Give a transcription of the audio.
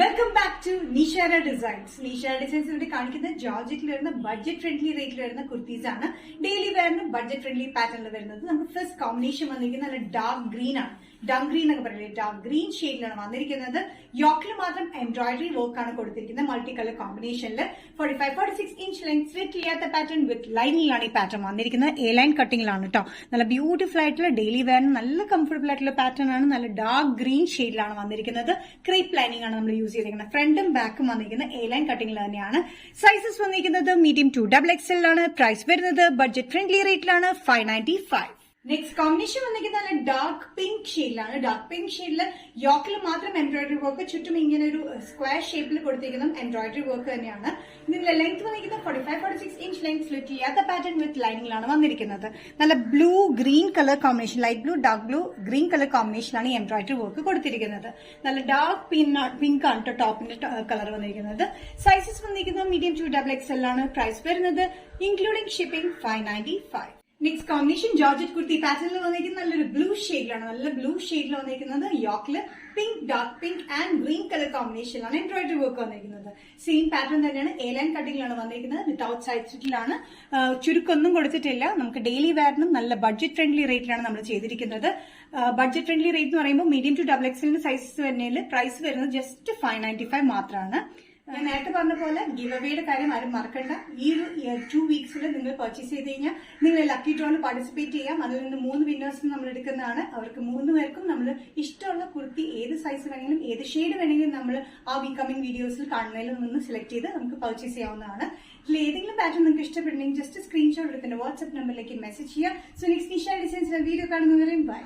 Welcome back to Nishara designs. Nishara designs ഇവിടെ കാണിക്കുന്ന ജോർജറ്റിൽ വരുന്ന ബഡ്ജറ്റ് ഫ്രണ്ട്ലി റേറ്റിൽ വരുന്ന കുർത്തീസ് ആണ്. ഡെയിലി വെയറിന് ബഡ്ജറ്റ് ഫ്രണ്ട്ലി പാറ്റേണിൽ വരുന്നത്. നമുക്ക് ഫസ്റ്റ് കോമ്പിനേഷൻ വന്നിരിക്കുന്നത് നല്ല ഡാർക്ക് ഗ്രീൻ ആണ്. ഡാർക്ക് ഗ്രീൻ എന്നൊക്കെ പറയുന്നത് ഡാർക്ക് ഗ്രീൻ ഷെയ്ഡിലാണ് വന്നിരിക്കുന്നത്. യോക്കിൽ മാത്രം എംബ്രോയിഡറി വർക്ക് ആണ് കൊടുത്തിരിക്കുന്നത്. മൾട്ടി കളർ കോമ്പിനേഷനിൽ 45-46 ഇഞ്ച് ലെങ്ത് സ്ലിറ്റ് ഇല്ലാത്ത പാറ്റേൺ വിത്ത് ലൈനിലാണ് ഈ പാറ്റേൺ വന്നിരിക്കുന്നത്. എ ലൈൻ കട്ടിംഗിലാണ് കേട്ടോ. നല്ല ബ്യൂട്ടിഫുൾ ആയിട്ടുള്ള ഡെയിലി വെയറിന് നല്ല കംഫർട്ടബിൾ ആയിട്ടുള്ള പാറ്റേൺ ആണ്. നല്ല ഡാർക്ക് ഗ്രീൻ ഷെയ്ഡിലാണ് വന്നിരിക്കുന്നത്. ക്രേപ്പ് ലൈനിങ് ആണ് നമ്മൾ യൂസ് ചെയ്തിരിക്കുന്നത്. ഫ്രണ്ടും ബാക്കും വന്നിരിക്കുന്നത് എ ലൈൻ കട്ടിംഗിൽ തന്നെയാണ്. സൈസസ് വന്നിരിക്കുന്നത് മീഡിയം ടു XXL ആണ്. പ്രൈസ് വരുന്നത് ബഡ്ജറ്റ് ഫ്രണ്ട്ലി റേറ്റിലാണ് 595. നെക്സ്റ്റ് കോമ്പിനേഷൻ വന്നിരിക്കുന്നത് നല്ല ഡാർക്ക് പിങ്ക് ഷെയ്ഡിലാണ്. ഡാർക്ക് പിങ്ക് ഷെയ്ഡിൽ യോക്കിൽ മാത്രം എംബ്രോയിഡറി വർക്ക്, ചുറ്റും ഇങ്ങനെ ഒരു സ്ക്വയർ ഷേപ്പിൽ കൊടുത്തിരിക്കുന്ന എംബ്രോയിഡറി വർക്ക് തന്നെയാണ്. ഇതിന്റെ ലെങ്ത് വന്നിരിക്കുന്നത് 45-46 ഇഞ്ച് ലെങ്ത് സ്ലിറ്റ് ചെയ്യാത്ത പാറ്റേൺ വിത്ത് ലൈനിങ്ങിലാണ് വന്നിരിക്കുന്നത്. നല്ല blue green colour combination, light blue dark blue green colour കോമ്പിനേഷനാണ് ഈ എംബ്രോയിഡറി വർക്ക് കൊടുത്തിരിക്കുന്നത്. നല്ല ഡാർക്ക് പിങ്ക് ആണ് ടോപ്പിന്റെ കളർ വന്നിരിക്കുന്നത്. സൈസസ് വന്നിരിക്കുന്നത് മീഡിയം ടു XXL ആണ്. പ്രൈസ് വരുന്നത് including shipping 595. Next combination georgette kurti പാറ്റേണിൽ വന്നിരിക്കുന്നത് നല്ലൊരു ബ്ലൂ ഷെയ്ഡിലാണ്. നല്ല ബ്ലൂ ഷെയ്ഡിൽ വന്നിരിക്കുന്നത് യോക്കില് pink, dark pink and green colour കോമ്പിനേഷനിലാണ് എംബ്രോയിഡറി വർക്ക് വന്നിരിക്കുന്നത്. സെയിം പാറ്റേൺ തന്നെയാണ്. എ ലൈൻ കട്ടിംഗിലാണ് വന്നിരിക്കുന്നത്. Without side സ്റ്റിച്ചിലാണ്. ചുരുക്കൊന്നും കൊടുത്തിട്ടില്ല. നമുക്ക് ഡെയിലി വെയറിനും നല്ല ബഡ്ജറ്റ് ഫ്രണ്ട്ലി റേറ്റിലാണ് നമ്മൾ ചെയ്തിരിക്കുന്നത്. ബഡ്ജറ്റ് ഫ്രണ്ട്ലി റേറ്റ് എന്ന് പറയുമ്പോൾ മീഡിയം ടു XXL സൈസസ് വരുന്നതിൽ പ്രൈസ് വരുന്നത് ജസ്റ്റ് 595 മാത്രമാണ്. ഞാൻ നേരത്തെ പറഞ്ഞ പോലെ ഗിവ് അവേയുടെ കാര്യം ആരും മറക്കണ്ട. ഈ ഒരു 2 വീക്സിൽ നിങ്ങൾ പർച്ചേസ് ചെയ്ത് കഴിഞ്ഞാൽ നിങ്ങൾ ലക്കി ഡ്രോയിൽ പാർട്ടിസിപ്പേറ്റ് ചെയ്യാം. അതിൽ നിന്ന് 3 വിന്നേഴ്സിന് നമ്മൾ എടുക്കുന്നതാണ്. അവർക്ക് 3 പേർക്കും നമ്മൾ ഇഷ്ടമുള്ള കുർത്തി ഏത് സൈസ് വേണമെങ്കിലും ഏത് ഷെയ്ഡ് വേണമെങ്കിലും നമ്മൾ ആ കമ്മിങ് വീഡിയോസിൽ കാണുന്നതിൽ നിന്ന് സെലക്ട് ചെയ്ത് നമുക്ക് പർച്ചേസ് ചെയ്യാവുന്നതാണ്. ഇതിൽ ഏതെങ്കിലും പാറ്റേൺ നിങ്ങൾക്ക് ഇഷ്ടപ്പെട്ടുണ്ടെങ്കിൽ ജസ്റ്റ് സ്ക്രീൻഷോട്ട് എടുത്തിന്റെ വാട്സ്ആപ്പ് നമ്പറിലേക്ക് മെസ്സേജ് ചെയ്യുക. സോ നെക്സ്റ്റ് നിഷാര ഡിസൈൻസിലെ വീഡിയോ കാണുന്നവരെയും ബൈ.